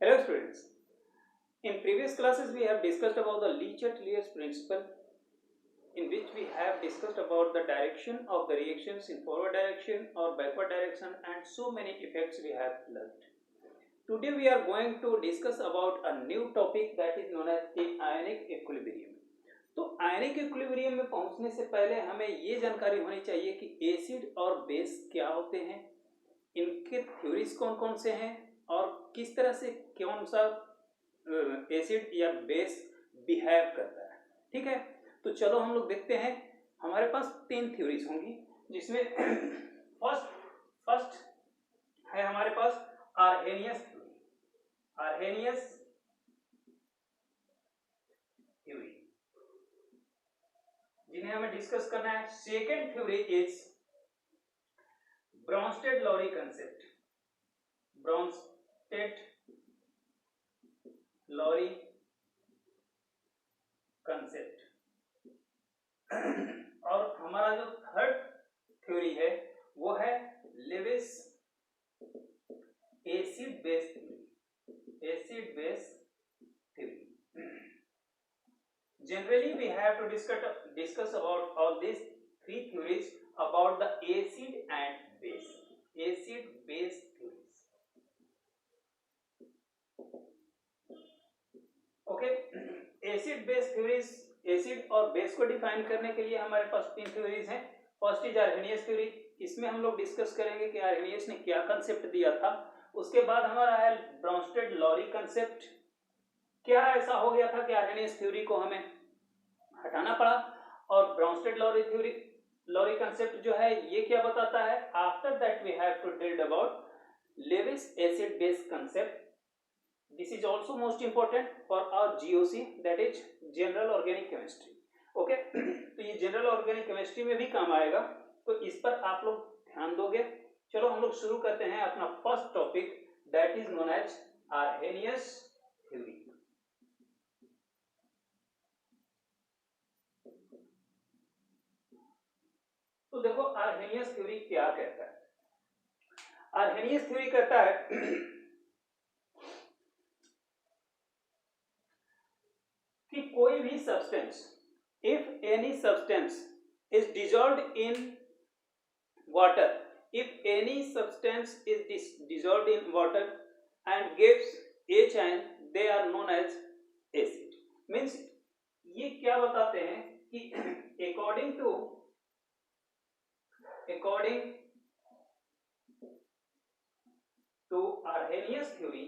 Hello students. In previous classes we have discussed about the Le-Chatelier's principle, in which we have discussed about the direction of the reactions in forward direction or backward direction, and so many effects we have learned. Today we are going to discuss about a new topic that is known as the ionic equilibrium. तो ionic equilibrium में पहुंचने से पहले हमें ये जानकारी होनी चाहिए कि एसिड और बेस क्या होते हैं, इनके थ्योरीज कौन कौन से हैं और किस तरह से कौन सा एसिड या बेस बिहेव करता है। ठीक है, तो चलो हम लोग देखते हैं। हमारे पास 3 थ्योरीज होंगी, जिसमें फर्स्ट है हमारे पास आर्हेनियस थ्योरी। आर्हेनियस थ्योरी जिन्हें हमें डिस्कस करना है। Second theory is Brønsted-lorry concept. Brønsted-lorry concept. और हमारा जो थर्ड थ्योरी है वो है Lewis acid base theory. Acid base theory. Generally we have to discuss about all these 3 theories about the acid and base. Acid base theories. Okay, acid base theories, acid और base को define करने के लिए हमारे पास 3 theories हैं। First is Arrhenius theory. इसमें हम लोग डिस्कस करेंगे कि आर्हेनियस ने क्या कंसेप्ट दिया था। उसके बाद हमारा है ब्रॉन्स्टेड-लॉरी कंसेप्ट। क्या ऐसा हो गया था कि आर्हेनियस थ्योरी को हमें हटाना पड़ा, और ब्रॉन्स्टेड-लॉरी थ्योरी, लॉरी कंसेप्ट जो है ये क्या बताता है। After that we have to deal about Lewis acid base concept. This is also most important for our GOC, that is general organic chemistry. Okay, तो ये जनरल ऑर्गेनिक केमिस्ट्री में भी काम आएगा, तो इस पर आप लोग ध्यान दोगे। चलो हम लोग शुरू करते हैं अपना first topic, that is known as Arrhenius theory. तो देखो आर्हेनियस थ्योरी क्या कहता है। आर्हेनियस थ्योरी कहता है कि कोई भी substance, if any substance is dissolved in water, if any substance is dissolved in water and gives H ion, they are known as acid. Means ये क्या बताते हैं कि according to Arrhenius theory,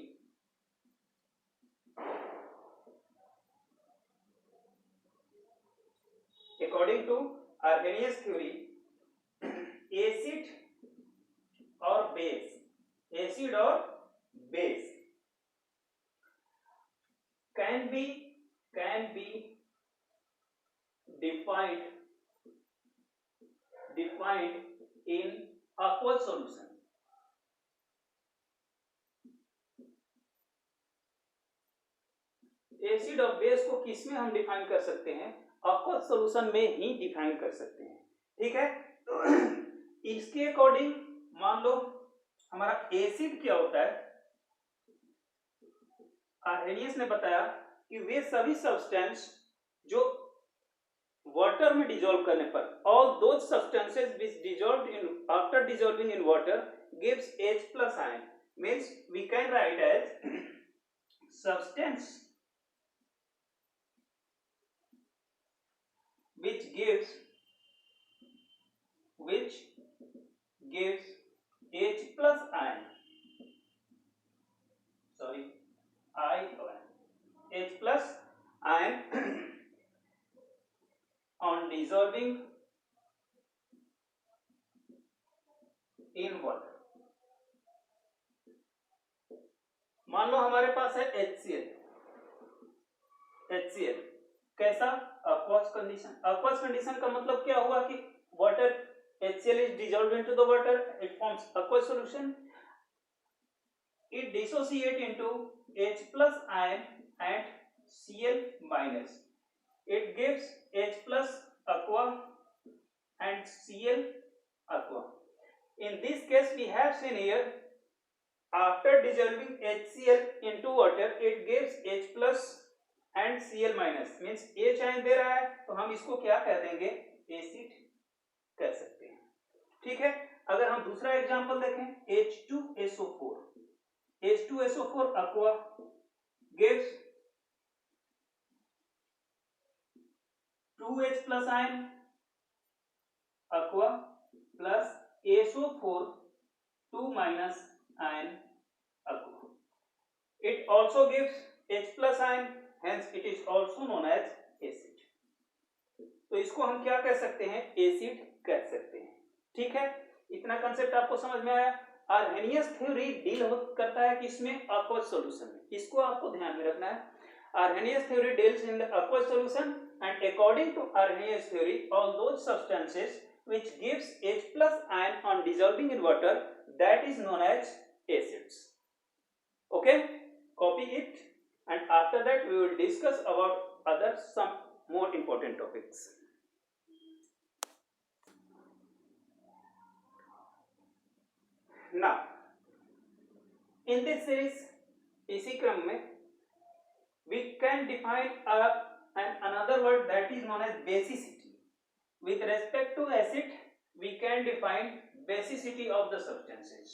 according to Arrhenius theory, acid और base can be defined in aqueous solution. Acid और base को किसमें हम डिफाइन कर सकते हैं, aqueous सॉल्यूशन में ही डिफाइन कर सकते हैं। ठीक है, तो इसके अकॉर्डिंग मान लो हमारा एसिड क्या होता है। आर्हेनियस ने बताया कि वे सभी सब्सटेंस जो वाटर में डिसॉल्व करने पर, all those substances which dissolved in after dissolving in water gives H plus ion, means we can write as substance which gives H plus ion, sorry, H plus ion on dissolving in water. मान लो हमारे पास है HCl कैसा, aqueous condition। aqueous condition का मतलब क्या हुआ कि water, HCl is dissolved into the water, it forms aqueous solution, it dissociate into H plus ion and Cl minus, it gives H plus aqua and Cl aqua. In this case we have seen here after dissolving HCl into water it gives H plus and Cl minus, means H ion दे रहा है तो हम इसको क्या कह देंगे, acid कह सकते हैं। ठीक है, अगर हम दूसरा एग्जांपल देखें, H2SO4, H2SO4 aqua gives 2H plus ion aqua plus SO4 2 minus ion aqua. It also gives H plus ion, hence it is also known as acid. तो इसको हम क्या कह सकते हैं, एसिड कह सकते हैं। ठीक है, इतना कंसेप्ट आपको समझ में आया। आर्हेनियस थ्योरी डील करता है किसमें, aqueous सॉल्यूशन में, इसको आपको ध्यान में रखना है। Arrhenius theory deals in the aqueous solution, and according to Arrhenius theory, all those substances which gives H plus ion on dissolving in water, that is known as acids. Okay, copy it, and after that we will discuss about other some more important topics. Now, in this series, इसी क्रम में we can define another word that is known as basicity. With respect to acid, we can define basicity of the substances.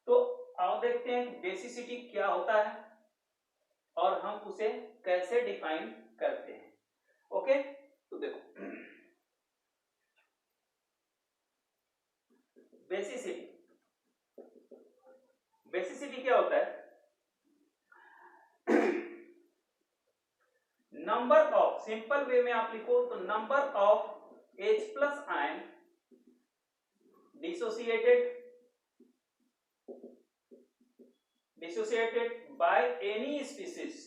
तो आओ देखते हैं basicity क्या होता है और हम उसे कैसे डिफाइन करते हैं। ओके, तो देखो बेसिसिटी क्या होता है, नंबर ऑफ, सिंपल वे में आप लिखो तो number of H plus ion dissociated by any species,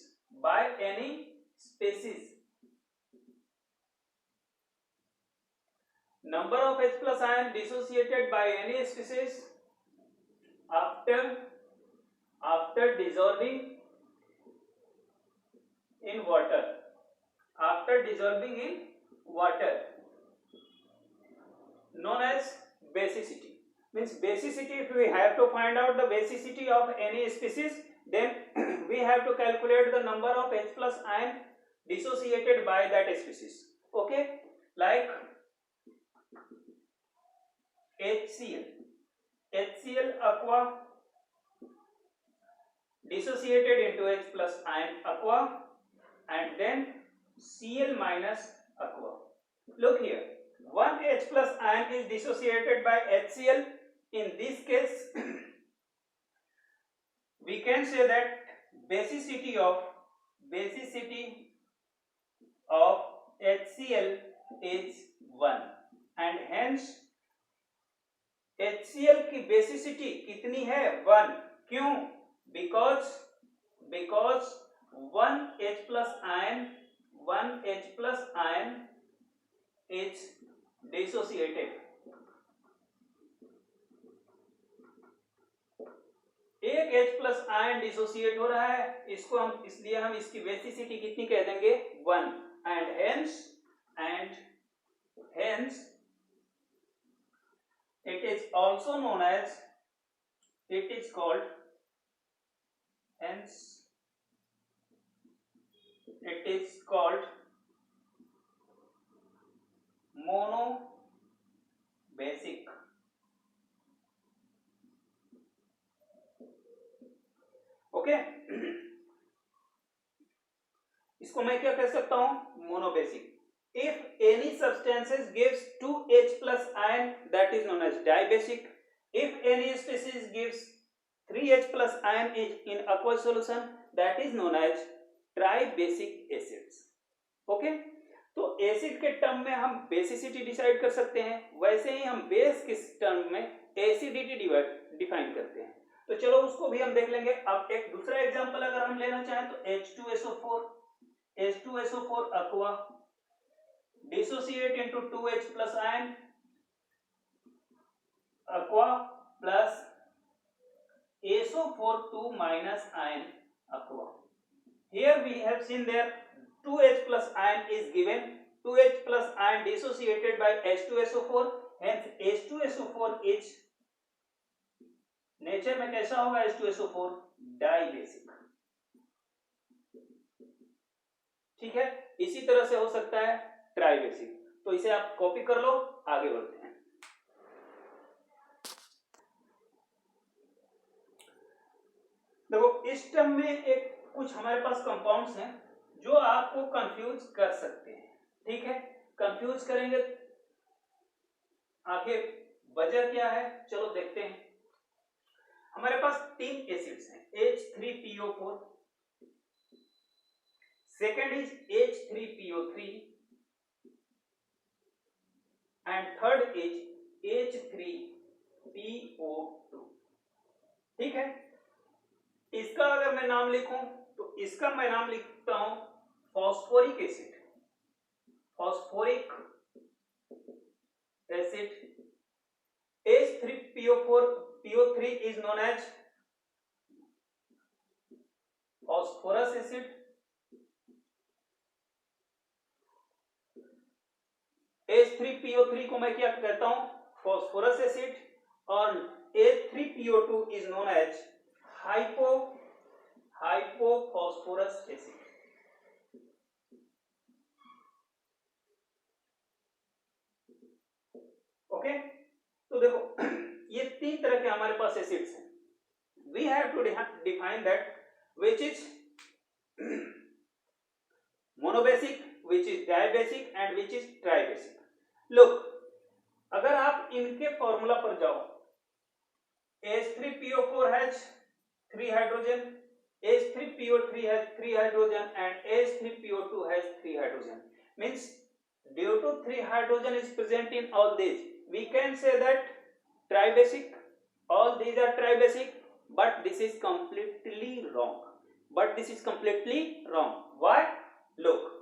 number of H plus ion dissociated by any species after dissolving in water, known as basicity. Means basicity, if we have to find out the basicity of any species, then we have to calculate the number of H plus ion dissociated by that species. Okay, like HCl aqua dissociated into H plus ion aqua, and then Cl minus aqua. Look here, one H plus ion is dissociated by HCl. In this case, we can say that basicity of HCl is 1, and hence HCl की basicity कितनी है, 1. क्यों, because 1 H plus ion is dissociated. एक H plus ion dissociate हो रहा है, इसको हम, इसलिए हम इसकी बेसिसिटी कितनी कह देंगे, 1, and hence it is also known as, it is called monobasic. Okay, इसको मैं क्या कह सकता हूं, monobasic. If any substances gives 2H plus ion, that is known as dibasic. If any species gives 3H plus ion in aqueous solution, that is known as tribasic acids. Okay, तो acid के term में हम basicity decide कर सकते हैं, वैसे ही हम base के टर्म में एसिडिटी डिफाइन करते हैं। तो चलो उसको भी हम देख लेंगे। अब एक दूसरा एग्जांपल अगर हम लेना चाहें तो H2SO4 aqua dissociate into 2H plus ion aqua plus SO4 2 minus ion aqua. Here we have seen there 2H plus ion is given, 2H plus ion dissociated by H2SO4, hence H2SO4 is nature में कैसा होगा H2SO4 die basic. ठीक है, इसी तरह से हो सकता है ट्राई बेसिक। तो इसे आप कॉपी कर लो, आगे बढ़ते हैं। देखो इस टर्म में एक कुछ हमारे पास कंपाउंड्स हैं जो आपको कंफ्यूज कर सकते हैं। ठीक है, कंफ्यूज करेंगे, आखिर वजह क्या है, चलो देखते हैं। हमारे पास 3 एसिड्स हैं, H3PO4, second is H3PO3 and third is H3PO2। ठीक है, इसका अगर मैं नाम लिखूं तो इसका मैं नाम लिखता हूं phosphoric acid. Phosphoric acid. H3PO3 is known as phosphorus acid। H3PO3 को मैं क्या कहता हूं, फॉस्फोरस एसिड, और H3PO2 is known as hypophosphorous acid. Okay, तो देखो ये 3 तरह के हमारे पास एसिड्स हैं। We have to define that which is monobasic, which is dibasic and which is tribasic। Look, अगर आप इनके फॉर्मूला पर जाओ, H3PO4 has 3 hydrogen, H3PO3 has 3 hydrogen and H3PO2 has 3 hydrogen, means due to 3 hydrogen is present in all these, we can say that tribasic, all these are tribasic, but this is completely wrong। But this is completely wrong। Why? Look,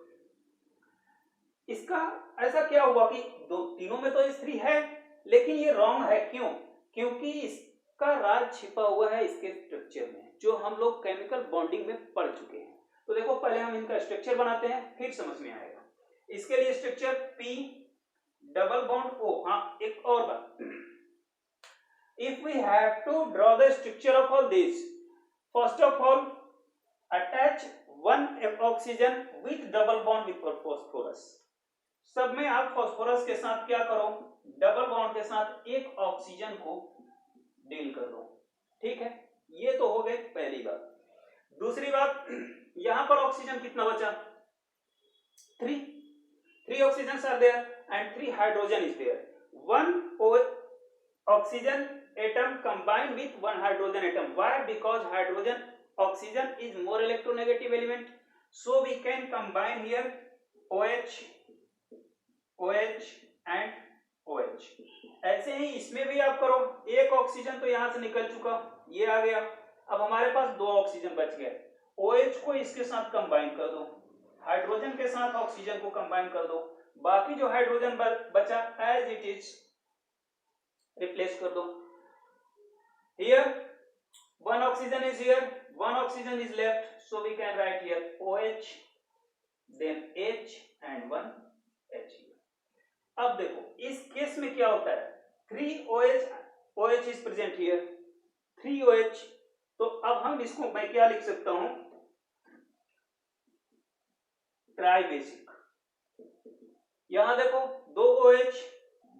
इसका ऐसा क्या हुआ कि तीनों में तो H3 है, लेकिन ये रॉन्ग है। क्यों? क्योंकि इसका राज छिपा हुआ है इसके स्ट्रक्चर में, जो हम लोग केमिकल बॉन्डिंग में पढ़ चुके हैं। तो देखो पहले हम इनका स्ट्रक्चर बनाते हैं, फिर समझ में आएगा। इसके लिए structure P double bond O। हाँ, एक और बात, if we have to draw the structure of all these, first of all attach one oxygen with double bond with phosphorus। सब में आप फास्फोरस के साथ क्या करो, डबल बॉन्ड के साथ एक ऑक्सीजन को डील कर दो। ठीक है, ये तो हो गई पहली बात। दूसरी बात, यहां पर ऑक्सीजन कितना बचा, 3 oxygen are there and 3 hydrogen is there. 1 oxygen atom combined with 1 hydrogen atom। Why? Because oxygen is more electronegative element, so we can combine here OH and OH। ऐसे ही इसमें भी आप करो, एक ऑक्सीजन तो यहां से निकल चुका, ये आ गया। अब हमारे पास 2 ऑक्सीजन बच गए, OH को इसके साथ कंबाइन कर दो, हाइड्रोजन के साथ ऑक्सीजन को कंबाइन कर दो, बाकी जो हाइड्रोजन बचा एज इट इज रिप्लेस कर दो। Here 1 oxygen is here, 1 oxygen is left, so we can write here OH, then H and 1 H here। अब देखो इस केस में क्या होता है, 3 OH is present here, 3 OH। तो अब हम इसको मैं क्या लिख सकता हूं, ट्राइबेसिक। यहां देखो 2 OH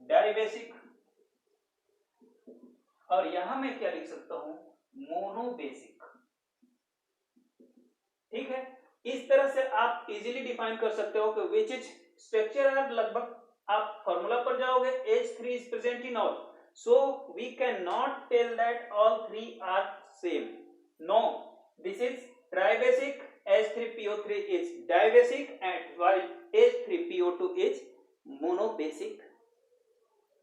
डाइबेसिक, और यहां मैं क्या लिख सकता हूं, मोनोबेसिक। ठीक है, इस तरह से आप इजीली डिफाइन कर सकते हो कि विच इज स्ट्रक्चर आर, लगभग आप फॉर्मूला पर जाओगे, H3 is present in all, so we cannot tell that all 3 are same। No, this is tribasic, H3PO3 is dibasic and while H3PO2 is monobasic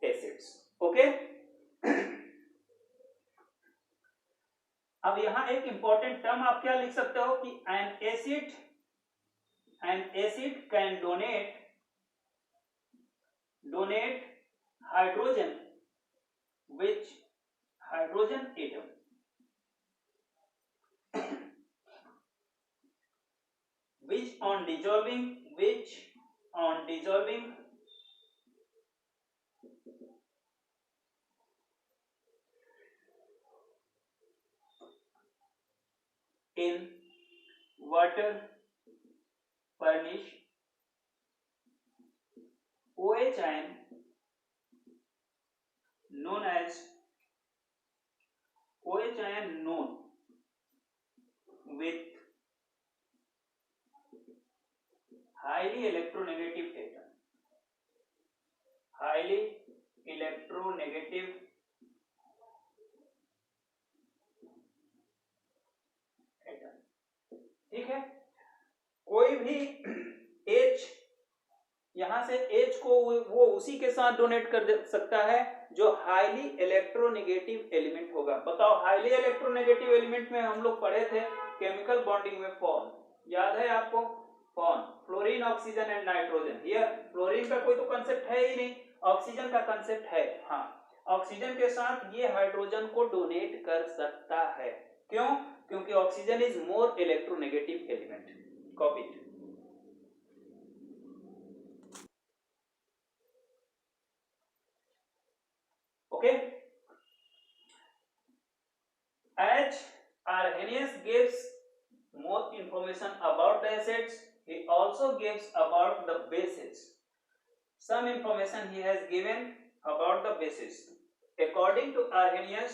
acids। okay अब यहां एक important term आप क्या लिख सकते हो कि N acid can donate hydrogen which hydrogen atom, which on dissolving in water furnish OH ion known as OH ion known with highly electronegative atom. Highly electronegative atom. ठीक है, कोई भी H यहां से H को वो उसी के साथ डोनेट कर सकता है जो हाईली इलेक्ट्रोनेगेटिव एलिमेंट होगा। बताओ, हाईली इलेक्ट्रोनेगेटिव एलिमेंट में हम लोग पढ़े थे केमिकल बॉन्डिंग में फॉर्म, याद है आपको? Form fluorine, oxygen and nitrogen. Here fluorine का कोई तो कंसेप्ट है ही नहीं, ऑक्सीजन का कंसेप्ट है। हाँ, ऑक्सीजन के साथ ये हाइड्रोजन को डोनेट कर सकता है। क्यों? क्योंकि oxygen is more electronegative element. Copy it. Okay, as Arrhenius gives more information about the acids, he also gives about the bases. Some information he has given about the bases. According to Arrhenius,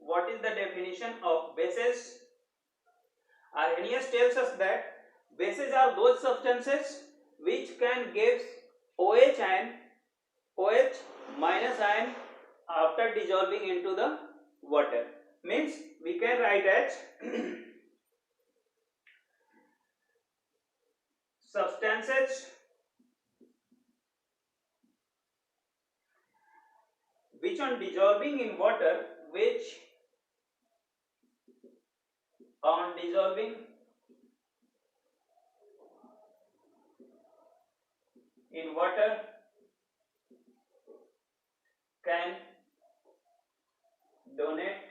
what is the definition of bases? Arrhenius tells us that bases are those substances which can give OH ion, OH minus ion after dissolving into the water. Means we can write as substances which on dissolving in water, which on dissolving in water can donate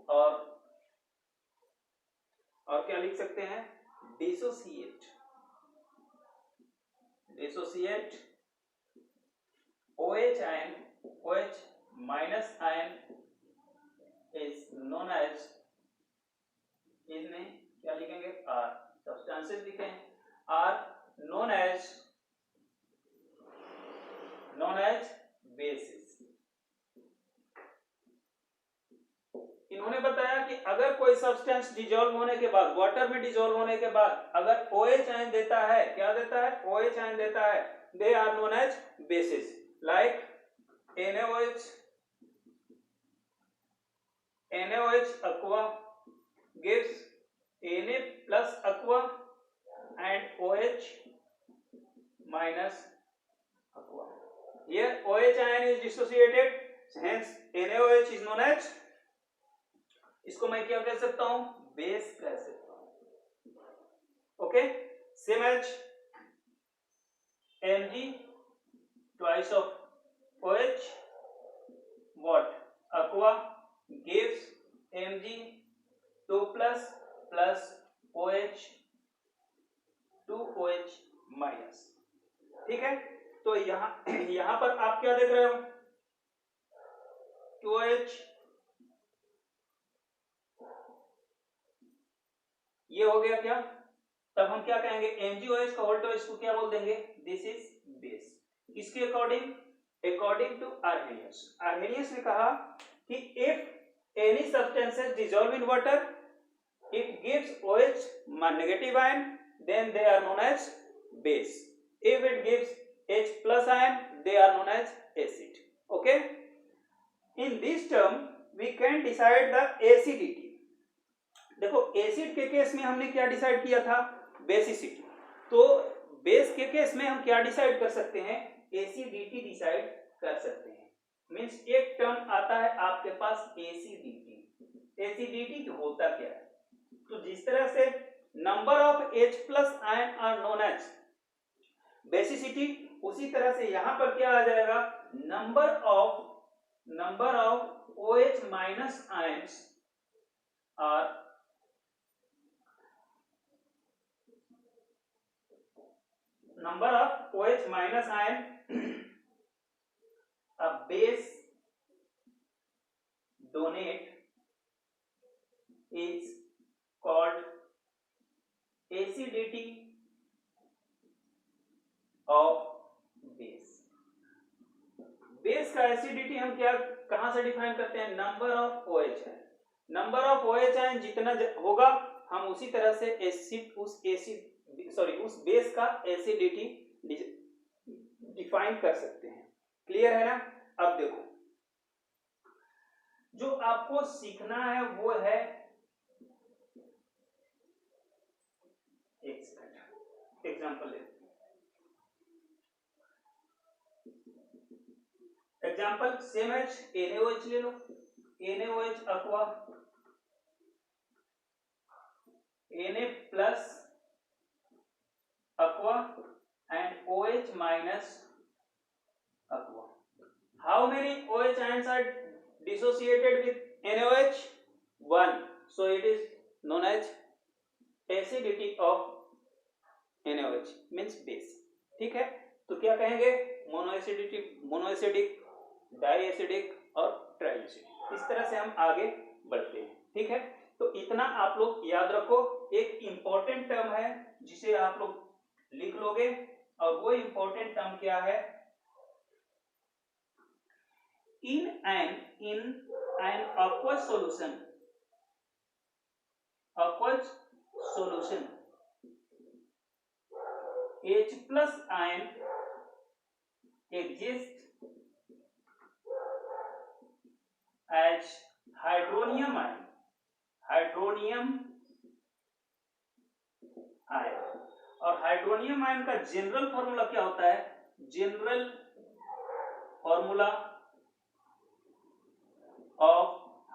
और क्या लिख सकते हैं? Dissociate OH ion, OH minus ion is known as, इसमें क्या लिखेंगे? R। Substances लिखें R known as bases। इन्होंने बताया कि अगर कोई सब्सटेंस डिसॉल्व होने के बाद, वाटर में डिसॉल्व होने के बाद अगर OH आयन देता है, क्या देता है? OH आयन देता है, they are known as bases. Like NaOH aqua gives Na plus aqua and OH minus aqua. Here OH ion is dissociated, hence NaOH is known as, इसको मैं क्या कह सकता हूं? बेस कह सकता हूं। Okay, same as Mg twice of OH, what? Aqua gives Mg 2 plus OH 2OH minus। ठीक है, तो यहां पर आप क्या देख रहे हो? 2OH, ये हो गया क्या? तब हम क्या कहेंगे? MgOH का वोल्टेज को क्या बोल देंगे? This is base. किसके अकॉर्डिंग? अकॉर्डिंग टू आर्हेनियस ने कहा कि if any substances dissolve in water, it gives OH negative ion, then they are known as base. If it gives H plus ion, they are known as acid. Okay, in this term we can decide the acidity। देखो, acid के case में हमने क्या decide किया था? Basicity. तो base के case में हम क्या डिसाइड कर सकते हैं? एसिडिटी डिसाइड कर सकते हैं। मींस एक टर्म आता है आपके पास एसिडिटी। एसिडिटी होता क्या है? तो जिस तरह से number of H plus ion are known as basicity, उसी तरह से यहां पर क्या आ जाएगा? Number of OH minus ions are number of OH minus ion a base donate is called acidity of base। Base का एसिडिटी हम क्या कहां से डिफाइन करते हैं? नंबर ऑफ OH है। नंबर ऑफ OH आयन जितना होगा हम उसी तरह से उस बेस का एसिडिटी डिफाइन कर सकते हैं। क्लियर है ना? अब देखो, जो आपको सीखना है वो है, एक सेकंड एग्जांपल लेते हैं। एग्जांपल सेम एच NaOH ले लो, NaOH aqua Na plus aqua and OH minus aqua. How many OH ions are dissociated with NaOH? 1. So it is known as acidity of NaOH means base। ठीक है, तो क्या कहेंगे? मोनोएसिडिक, डाईएसिडिक और ट्राईएसिडिक। इस तरह से हम आगे बढ़ते हैं। ठीक है, तो इतना आप लोग याद रखो। एक इंपॉर्टेंट टर्म है जिसे आप लोग लिख लोगे, और वो इंपॉर्टेंट टर्म क्या है? in an aqueous solution H plus ion exists as hydronium ion। और हाइड्रोनियम आयन का जनरल फॉर्मूला क्या होता है? General formula of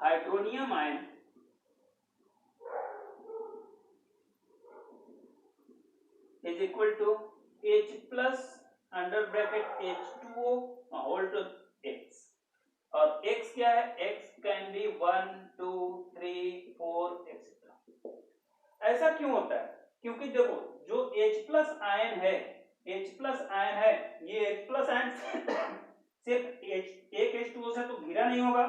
hydronium ion is equal to H plus under bracket H2O whole to X। और X क्या है? X can be 1 2 3 4 etcetera. ऐसा क्यों होता है? क्योंकि देखो, जो H प्लस आयन है, ये H प्लस आयन सिर्फ एक H2O से तो घिरा नहीं होगा,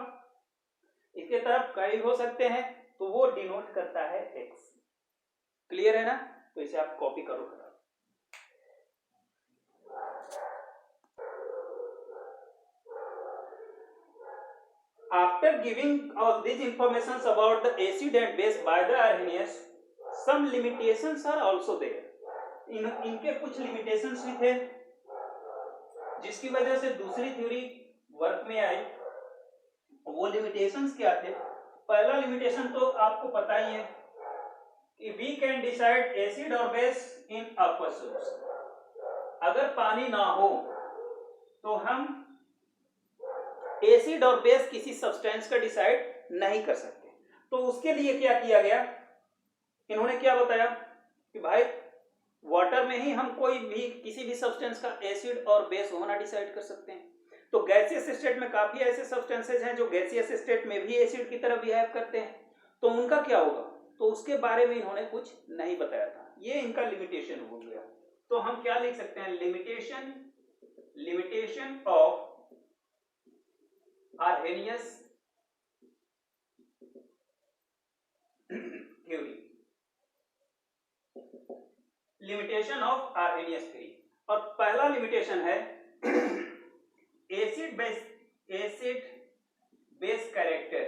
इसके तरफ कई हो सकते हैं, तो वो डिनोट करता है X। क्लियर है ना? तो इसे आप कॉपी करो। After giving all these informations about the acid and base by the Arrhenius, some limitations are also there। इनके कुछ limitations भी थे, जिसकी वजह से दूसरी थ्योरी वर्क में आई। वो limitations क्या थे? पहला limitation तो आपको पता ही है कि we can decide acid or base in aqueous solution। अगर पानी ना हो तो हम एसिड और बेस किसी सब्सटेंस का डिसाइड नहीं कर सकते। तो उसके लिए क्या किया गया? इन्होंने क्या बताया कि भाई वाटर में ही हम कोई भी किसी भी सब्सटेंस का एसिड और बेस होना डिसाइड कर सकते हैं। तो गैसियस स्टेट में काफी ऐसे सब्सटेंसेज हैं जो गैसियस स्टेट में भी एसिड की तरह बिहेव करते हैं, तो उनका क्या होगा? तो उसके बारे में इन्होंने कुछ नहीं बताया था। ये इनका लिमिटेशन हो गया। तो हम क्या लिख सकते हैं? Limitation of Arrhenius theory। Limitation of Arrhenius theory। और पहला लिमिटेशन है acid base character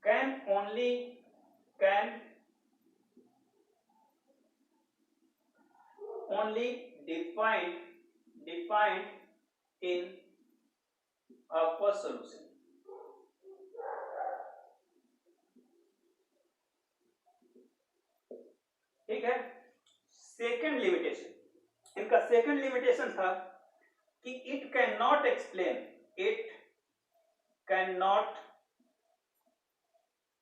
can only defined in aqueous solution। ठीक है। सेकंड लिमिटेशन, इनका सेकंड लिमिटेशन था कि it can not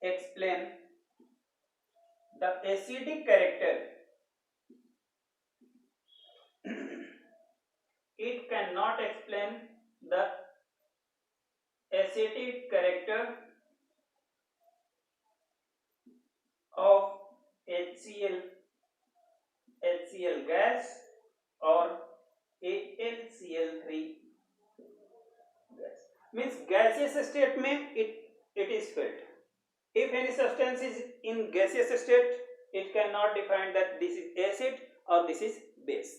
explain the acidic character. It cannot explain the acidic character of HCl gas or AlCl3 gas। Means gaseous state में it is filled. If any substance is in gaseous state, it cannot define that this is acid or this is base.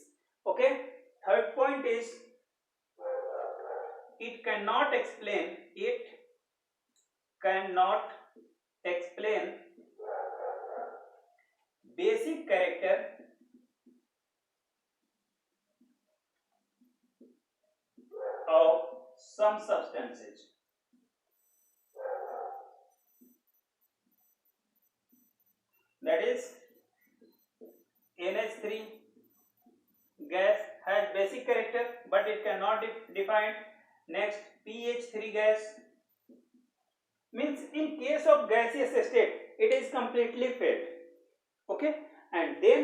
Okay. Third point is it cannot explain basic character of some substances. That is, NH3 gas has basic character but it cannot define. Next, PH3 gas, means in case of gaseous state it is completely filled. Okay, and then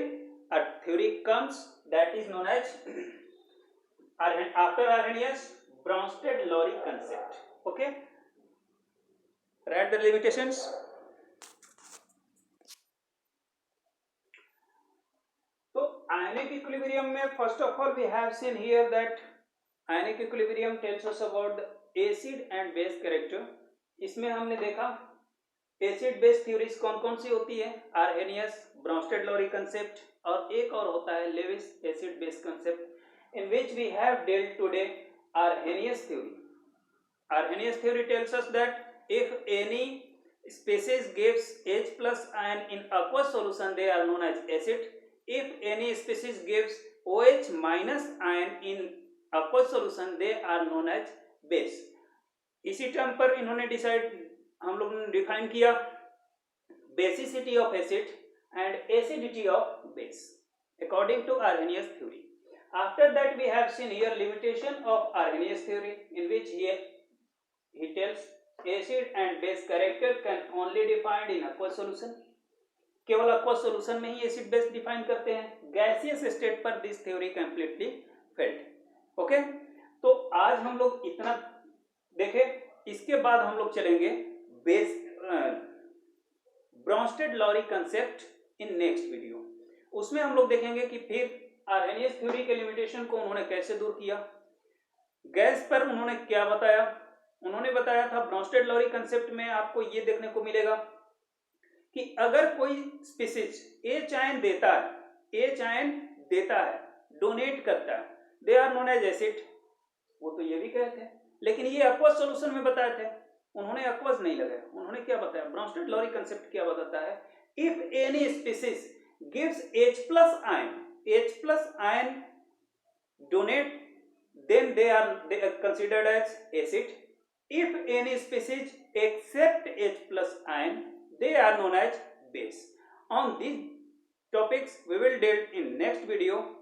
a theory comes that is known as after Arrhenius, Bronsted-Lowry concept. Okay, read the limitations. So ionic equilibrium में first of all we have seen here that ionic equilibrium tells us about the acid and base character. इसमें हमने देखा acid base theories कौन कौन सी होती है, Arrhenius, Brønsted-lorry concept और एक और होता है Lewis acid base concept, in which we have dealt today Arrhenius theory. Arrhenius theory tells us that if any species gives H plus ion in aqueous solution, they are known as acid. If any species gives OH minus ion in aqueous solution, they are known as base. इसी term पर इन्होंने हम लोग ने define किया basicity of acid and acidity of base according to Arrhenius theory. After that we have seen here limitation of Arrhenius theory, in which he tells acid and base character can only defined in aqueous solution. केवल aqueous solution में ही acid base define करते हैं. Gaseous state पर this theory completely failed. Okay, तो आज हम लोग इतना देखे. इसके बाद हम लोग चलेंगे base Brønsted-lorry concept in next video. उसमें हम लोग देखेंगे कि फिर आर्हेनियस थ्योरी के लिमिटेशन को उन्होंने कैसे दूर किया, गैस पर उन्होंने क्या बताया. उन्होंने बताया था ब्रॉन्स्टेड-लॉरी कंसेप्ट में आपको ये देखने को मिलेगा कि अगर कोई स्पीसीज एच आयन देता है, डोनेट करता है, they are known as acid. वो तो ये भी कहते हैं, लेकिन ये एक्वस सॉल्यूशन में बताए थे. उन्होंने एक्वस नहीं लगाया. उन्होंने क्या बताया, ब्रॉन्स्टेड-लॉरी कंसेप्ट क्या बताता है, if any species gives H plus ion donate, then they are considered as acid. If any species accept H plus ion, they are known as base. On these topics we will deal in next video.